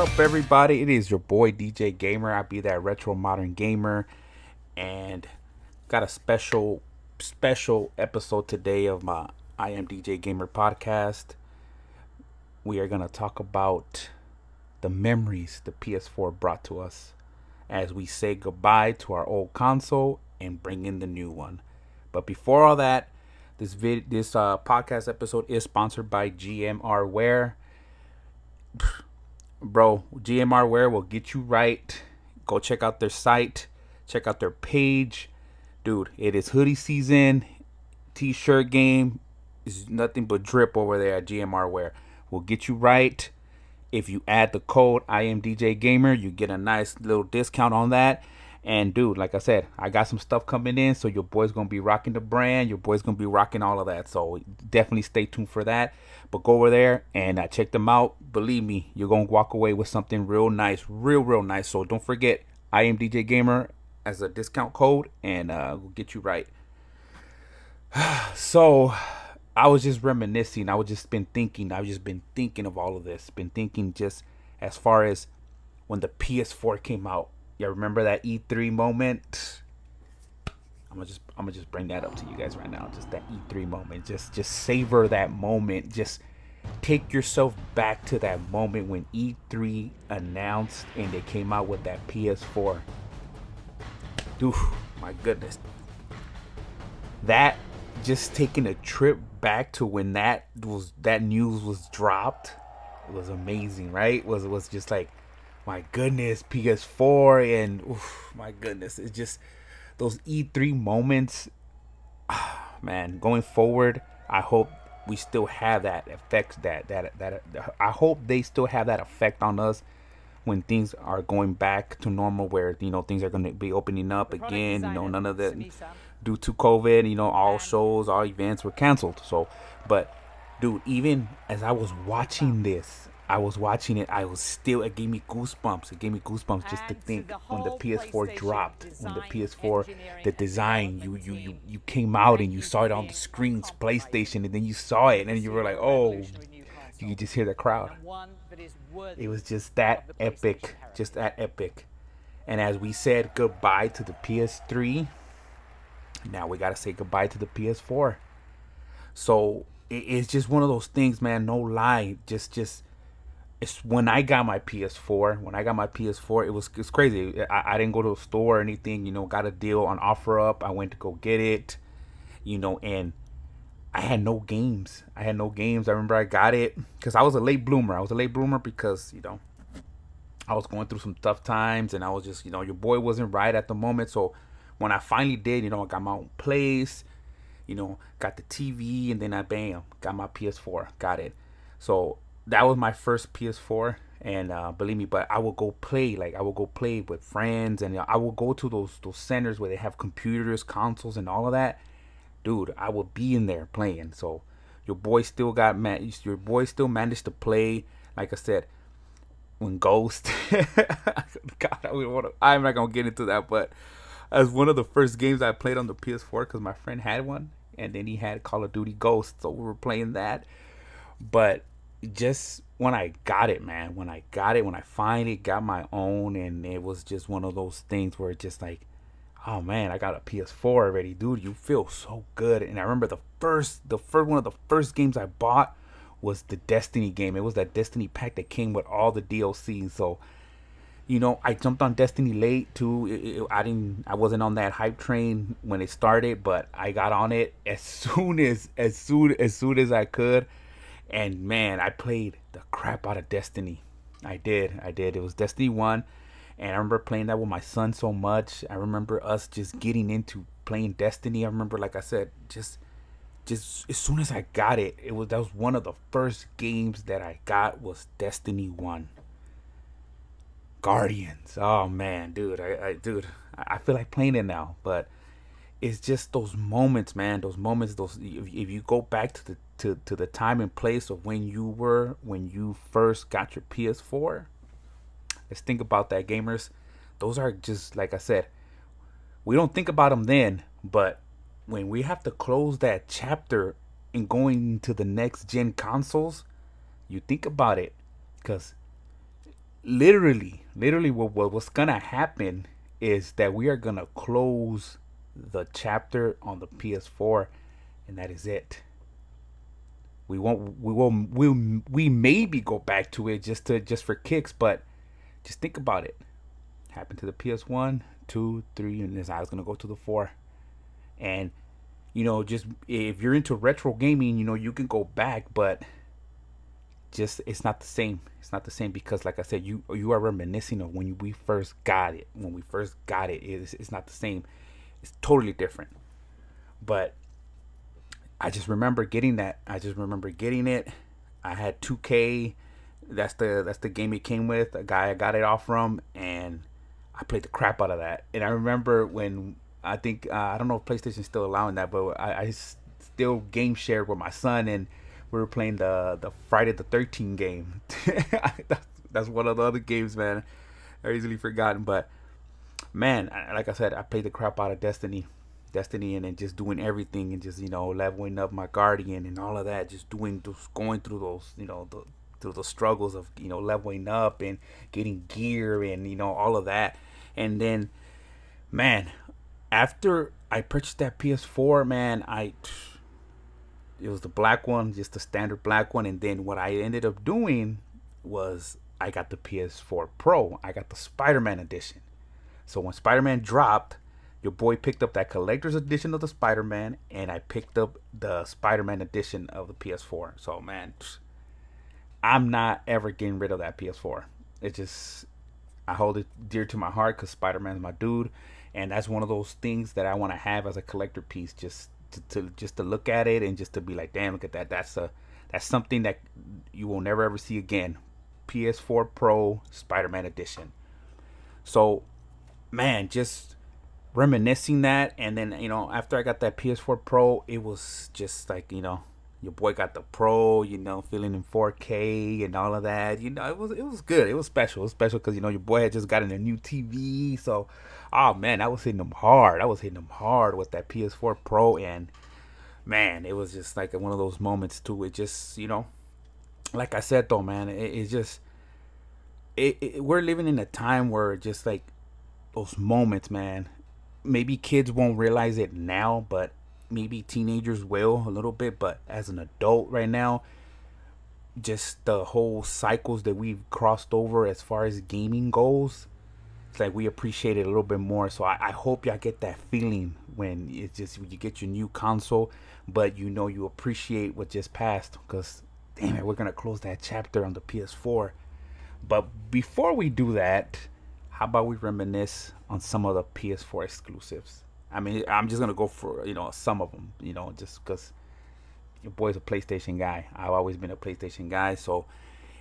up, everybody? It is your boy DJ Gamer. I be that retro modern gamer, and got a special episode today of my I Am DJ Gamer podcast. We are gonna talk about the memories the PS4 brought to us as we say goodbye to our old console and bring in the new one. But before all that, this podcast episode is sponsored by GMR Wear. Bro, GMR Wear will get you right. Go check out their site, check out their page. Dude, it is hoodie season, t-shirt game. It's nothing but drip over there at GMR Wear. Will get you right. If you add the code IMDJ you get a nice little discount on that. And dude, like I said, I got some stuff coming in, so your boy's gonna be rocking the brand. Your boy's gonna be rocking all of that. So definitely stay tuned for that. But go over there and check them out. Believe me, you're gonna walk away with something real nice, real nice. So don't forget IMDJ Gamer as a discount code, and we'll get you right. So I was just reminiscing. I've just been thinking of all of this. Been thinking just as far as when the PS4 came out. Yeah, remember that E3 moment? I'm gonna just bring that up to you guys right now. Just that E3 moment. Just savor that moment. Just take yourself back to that moment when E3 announced and they came out with that PS4. Dude, my goodness. That just taking a trip back to when that news was dropped. It was amazing, right? It was just like, my goodness, PS4, and oof, my goodness, it's just those E3 moments. Man, going forward, I hope we still have that effect. I hope they still have that effect on us when things are going back to normal, where things are going to be opening up again. None of that due to COVID. All shows, all events were canceled. So, but dude, even as I was watching this. It gave me goosebumps. It gave me goosebumps just to think when the PS4 dropped, when the PS4, the design, you came out and you saw it on the screens, PlayStation, and then you saw it and you were like, oh, you could just hear the crowd. It was just that epic, And as we said goodbye to the PS3, now we gotta say goodbye to the PS4. So it's just one of those things, man. No lie, it's when I got my PS4. It's crazy. I didn't go to a store or anything. Got a deal on OfferUp. I went to go get it. And I had no games. I remember I got it because I was a late bloomer. Because I was going through some tough times, and I was just your boy wasn't right at the moment. So when I finally did, I got my own place. Got the TV, and then I got my PS4. Got it. So that was my first PS4, and believe me, but I would go play with friends, and I would go to those centers where they have computers, consoles, and all of that. Dude, I would be in there playing. So your boy still managed to play. Like I said, when Ghost, God, I'm not gonna get into that, but as one of the first games I played on the PS4, because my friend had one, and then he had Call of Duty Ghost, so we were playing that. But just when I got it, man, when I finally got my own, and it was just one of those things where it's just like, oh man, I got a PS4 already, dude. You feel so good. And I remember the first one of the first games I bought was the Destiny game. It was that Destiny pack that came with all the DLC. So I jumped on Destiny late too. I wasn't on that hype train when it started, but I got on it as soon as I could. And man, I played the crap out of Destiny. I did. It was Destiny 1. And I remember playing that with my son so much. I remember us just getting into playing Destiny. I remember, like I said, just as soon as I got it, that was one of the first games that I got was Destiny 1. Guardians. Oh man, dude. I feel like playing it now. But it's just those moments, man. If you go back to the time and place of when you first got your PS4. Let's think about that, gamers. Those are just, like I said, we don't think about them then, but when we have to close that chapter and going to the next gen consoles, you think about it, because literally, what's gonna happen is that we are gonna close the chapter on the PS4, and that is it. We maybe go back to it just for kicks, but just think about it. Happened to the PS1, 2, 3, and I was gonna go to the 4. And just if you're into retro gaming, you can go back, but just it's not the same. It's not the same because, like I said, you are reminiscing of when we first got it. When we first got it, it's not the same. It's totally different. But I just remember getting that. I just remember getting it. I had 2K. That's the game it came with. A guy I got it off from, and I played the crap out of that. And I remember when I think I don't know if PlayStation's still allowing that, but I still game shared with my son, and we were playing the Friday the 13th game. That's one of the other games, man. I easily forgotten, but man, like I said, I played the crap out of Destiny, and then just doing everything, and just leveling up my guardian and all of that, just going through those through the struggles of leveling up and getting gear and all of that. And then, man, after I purchased that PS4, man, it was the black one, just the standard black one. And then what I ended up doing was I got the PS4 Pro. I got the Spider-Man edition. So when Spider-Man dropped, your boy picked up that collector's edition of the Spider-Man, and I picked up the Spider-Man edition of the PS4. So man, I'm not ever getting rid of that PS4. It just, I hold it dear to my heart because Spider-Man's my dude, and that's one of those things that I want to have as a collector piece, just to look at it and just to be like, damn, look at that. That's something that you will never ever see again. PS4 Pro Spider-Man edition. So man, just reminiscing that. And then after I got that PS4 Pro, it was just like your boy got the Pro, feeling in 4K and all of that. It was good. It was special. It was special because your boy had just gotten a new TV. So, oh man, I was hitting him hard. I was hitting him hard with that PS4 Pro, and man, it was just like one of those moments too. It just like I said though, man, it's just we're living in a time where just like those moments, man. Maybe kids won't realize it now, but maybe teenagers will a little bit. But as an adult right now, just the whole cycles that we've crossed over as far as gaming goes, it's like we appreciate it a little bit more. So I hope y'all get that feeling when it's just when you get your new console, but you appreciate what just passed, because damn it, we're gonna close that chapter on the PS4. But before we do that, how about we reminisce on some of the PS4 exclusives? I mean, I'm just gonna go for some of them, just because your boy's a PlayStation guy. I've always been a PlayStation guy, so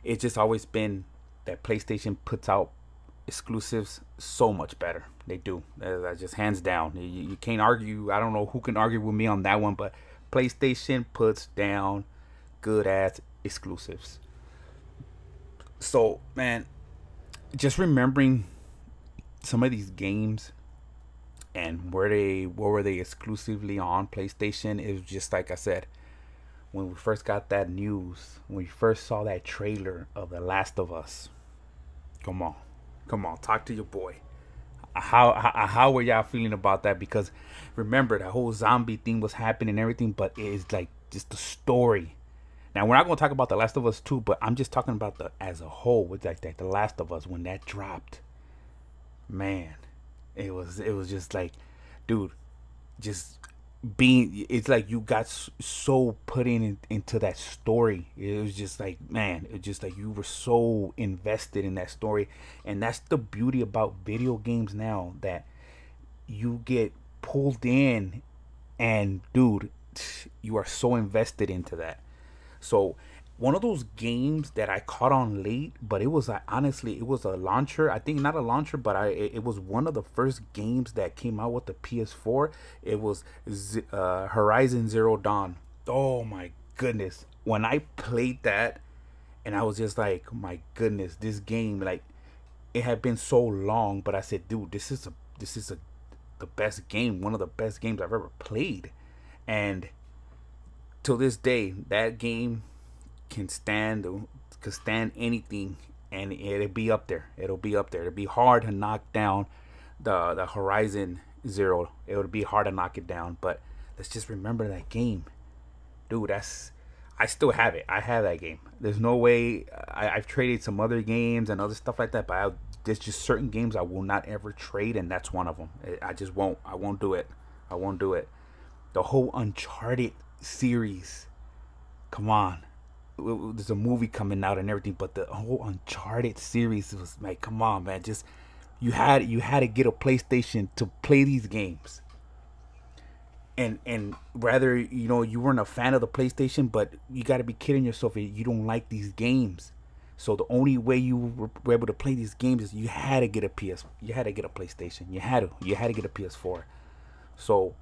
it's just always been that PlayStation puts out exclusives so much better. They do. That's just hands down. You can't argue. I don't know who can argue with me on that one, but PlayStation puts down good ass exclusives. So man, just remembering some of these games and where were they exclusively on PlayStation, it was just like I said, when we first got that news, when we first saw that trailer of The Last of Us. Come on, talk to your boy. How were y'all feeling about that? Because remember, the whole zombie thing was happening and everything, but it is like just the story. Now we're not gonna talk about The Last of Us 2, but I'm just talking about the as a whole with like The Last of Us when that dropped. Man, it was just like, dude, just being, it's like you got so put into that story. It was just like, man, it just like you were so invested in that story. And that's the beauty about video games now, that you get pulled in, and dude, you are so invested into that. So one of those games that I caught on late, but it was honestly, it was a launcher. I think not a launcher, but it was one of the first games that came out with the PS4. It was Horizon Zero Dawn. Oh my goodness. When I played that, and I was just like, my goodness, this game, like, it had been so long, but I said, dude, this is the best game, one of the best games I've ever played. And till this day, that game can stand anything and it'll be up there. It'll be up there. It'll be hard to knock down the Horizon Zero. It would be hard to knock it down, but let's just remember that game, dude. I still have it. I have that game. There's no way. I've traded some other games and other stuff like that, but there's just certain games I will not ever trade, and that's one of them. I just won't. I won't do it. I won't do it. The whole Uncharted series. Come on. There's a movie coming out and everything, but the whole Uncharted series was like, come on, man. Just you had to get a PlayStation to play these games. And rather, you weren't a fan of the PlayStation, but you got to be kidding yourself if you don't like these games. So the only way you were able to play these games is you had to get a PlayStation. You had to get a PS4. So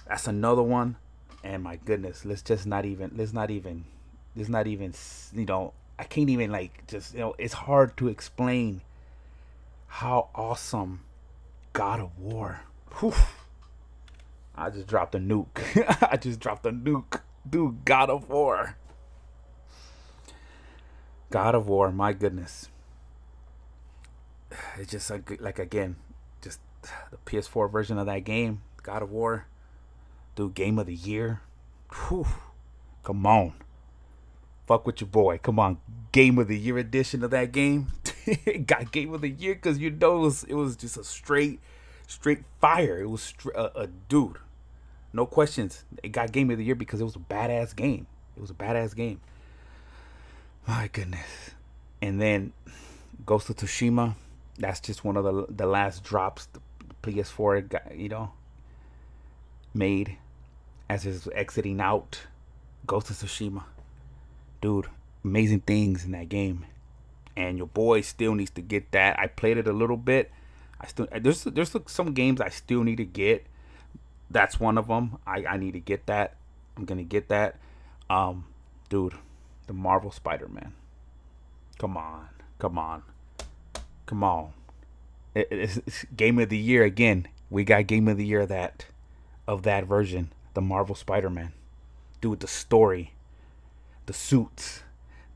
that's another one. And my goodness, let's not even I can't even it's hard to explain how awesome God of War. Whew. I just dropped a nuke. I just dropped a nuke. Dude, God of War. God of War, my goodness. It's just like again, just the PS4 version of that game, God of War. Dude, game of the year. Whew. Come on. Fuck with your boy. Come on. Game of the year edition of that game. Got game of the year because it was just a straight fire. It was a dude. No questions. It got game of the year because it was a badass game. It was a badass game. My goodness. And then Ghost of Tsushima. That's just one of the last drops the PS4 got, made as it's exiting out. Ghost of Tsushima. Dude, amazing things in that game. And your boy still needs to get that. I played it a little bit. There's some games I still need to get. That's one of them. I need to get that. I'm gonna get that. Dude, the Marvel Spider-Man. Come on. It's game of the year again. We got game of the year of that version. The Marvel Spider-Man. Dude, the story, the suits,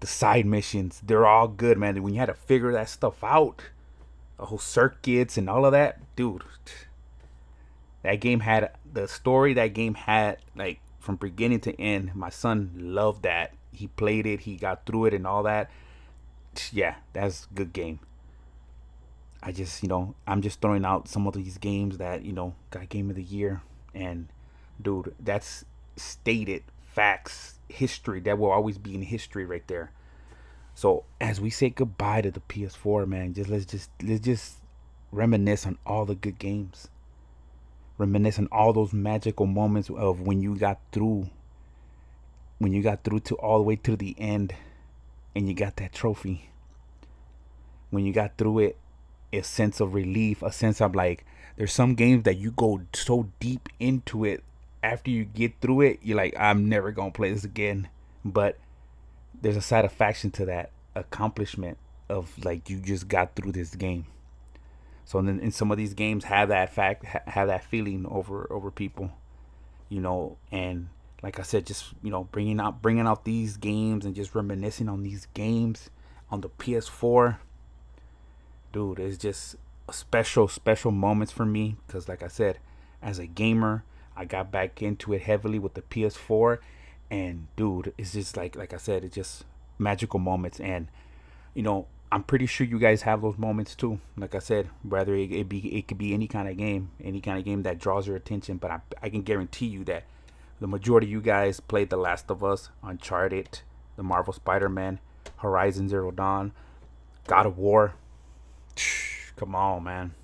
the side missions, they're all good, man. When you had to figure that stuff out, the whole circuits and all of that, dude. That game had the story. That game had like from beginning to end. My son loved that. He played it. He got through it and all that. Yeah, that's a good game. I just, I'm just throwing out some of these games that, got game of the year. And dude, that's stated facts, history that will always be in history right there. So as we say goodbye to the PS4, man, let's just reminisce on all the good games. Reminisce on all those magical moments of when you got through to all the way to the end and you got that trophy. When you got through it, a sense of relief, a sense of like, there's some games that you go so deep into it, after you get through it, you're like, I'm never gonna play this again. But there's a satisfaction to that accomplishment of like, you just got through this game. So then in some of these games have that feeling over people, and like I said, just bringing out these games and just reminiscing on these games on the PS4. Dude, it's just a special moments for me because, like I said, as a gamer, I got back into it heavily with the PS4, and dude, it's just like I said, it's just magical moments. And I'm pretty sure you guys have those moments too. Like I said, whether it could be any kind of game that draws your attention. But I can guarantee you that the majority of you guys played The Last of Us, Uncharted, the Marvel Spider-Man, Horizon Zero Dawn, God of War. Come on, man.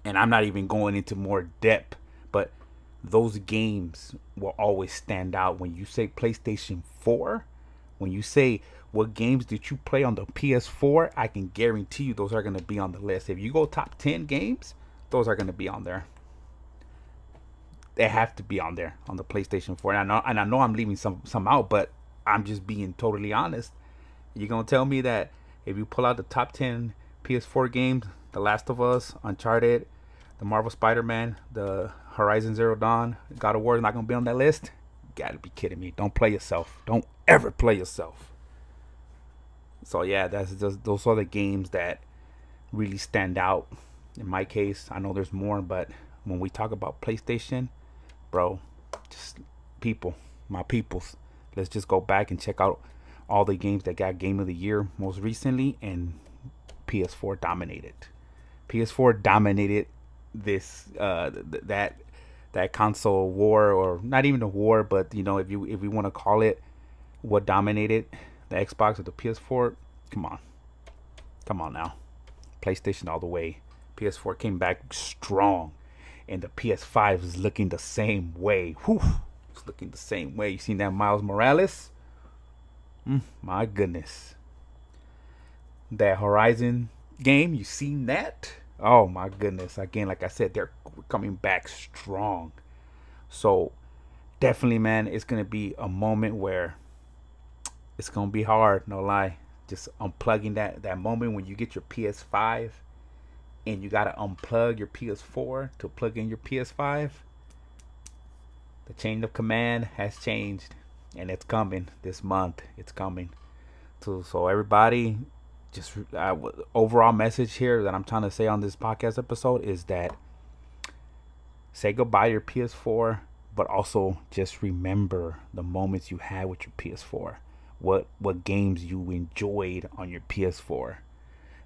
And I'm not even going into more depth, but those games will always stand out. When you say PlayStation 4, when you say what games did you play on the PS4, I can guarantee you those are going to be on the list. If you go top 10 games, those are going to be on there. They have to be on there on the PlayStation 4. And I know I'm leaving some out, but I'm just being totally honest. You're going to tell me that if you pull out the top 10 PS4 games, The Last of Us, Uncharted, the Marvel Spider-Man, the Horizon Zero Dawn, God of War is not going to be on that list? You got to be kidding me. Don't play yourself. Don't ever play yourself. So yeah, that's just those are the games that really stand out. In my case, I know there's more, but when we talk about PlayStation, bro, just people, my peoples, let's just go back and check out all the games that got Game of the Year most recently, and PS4 dominated. PS4 dominated this that console war, or not even a war, but if we want to call it, what dominated the Xbox or the PS4. Come on, come on now, PlayStation all the way. PS4 came back strong, and the PS5 is looking the same way. Whew, it's looking the same way. You seen that Miles Morales? My goodness, that Horizon game. You seen that? Oh my goodness! Again, like I said, they're coming back strong. So definitely, man, it's gonna be a moment where it's gonna be hard. No lie, just unplugging that moment when you get your PS5 and you gotta unplug your PS4 to plug in your PS5. The chain of command has changed, and it's coming this month. It's coming. So everybody, just overall message here that I'm trying to say on this podcast episode is that say goodbye to your PS4, but also just remember the moments you had with your PS4. What games you enjoyed on your PS4.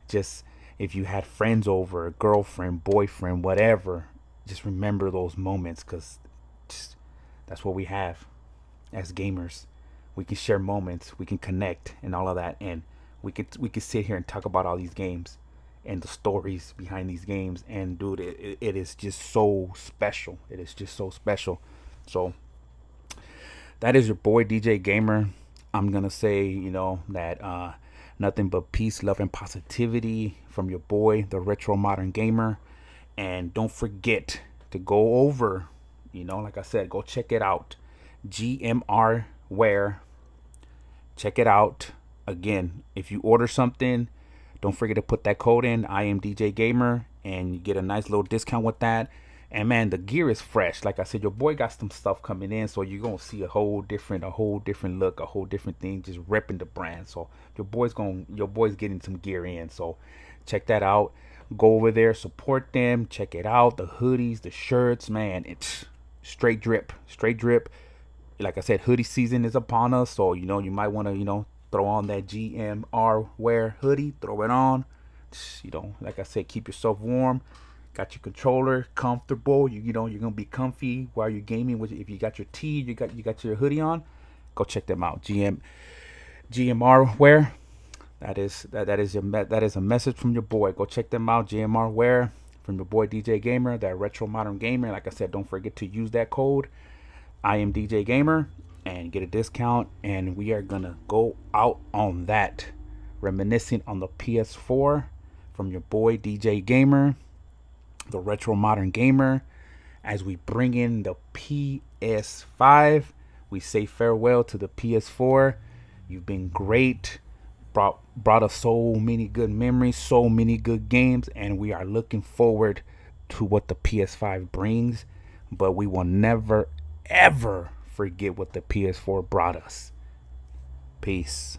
Just if you had friends over, girlfriend, boyfriend, whatever, just remember those moments, because that's what we have as gamers. We can share moments, we can connect, and all of that, and we could sit here and talk about all these games and the stories behind these games. And dude, it is just so special. It is just so special. So that is your boy DJ Gamer. I'm gonna say, that nothing but peace, love, and positivity from your boy, the Retro Modern Gamer. And don't forget to go over, like I said, go check it out. GMR Wear. Check it out. Again, if you order something, don't forget to put that code in. I am DJ Gamer, and you get a nice little discount with that. And man, the gear is fresh. Like I said, your boy got some stuff coming in, so you're gonna see a whole different look, a whole different thing, just repping the brand. So your boy's getting some gear in. So check that out. Go over there, support them, check it out. The hoodies, the shirts, man, it's straight drip. Like I said, hoodie season is upon us, so you might want to throw on that GMR Wear hoodie, throw it on. Like I said, keep yourself warm. Got your controller comfortable. You're gonna be comfy while you're gaming. If you got your tee, you got your hoodie on, go check them out. GMR Wear. That is a message from your boy. Go check them out. GMR Wear from your boy DJ Gamer, that Retro Modern Gamer. Like I said, don't forget to use that code. I am DJ Gamer, and get a discount. And we are gonna go out on that, reminiscing on the PS4 from your boy DJ Gamer, the Retro Modern Gamer. As we bring in the PS5, we say farewell to the PS4. You've been great. Brought us so many good memories, so many good games, and we are looking forward to what the PS5 brings. But we will never, ever forget what the PS4 brought us. Peace.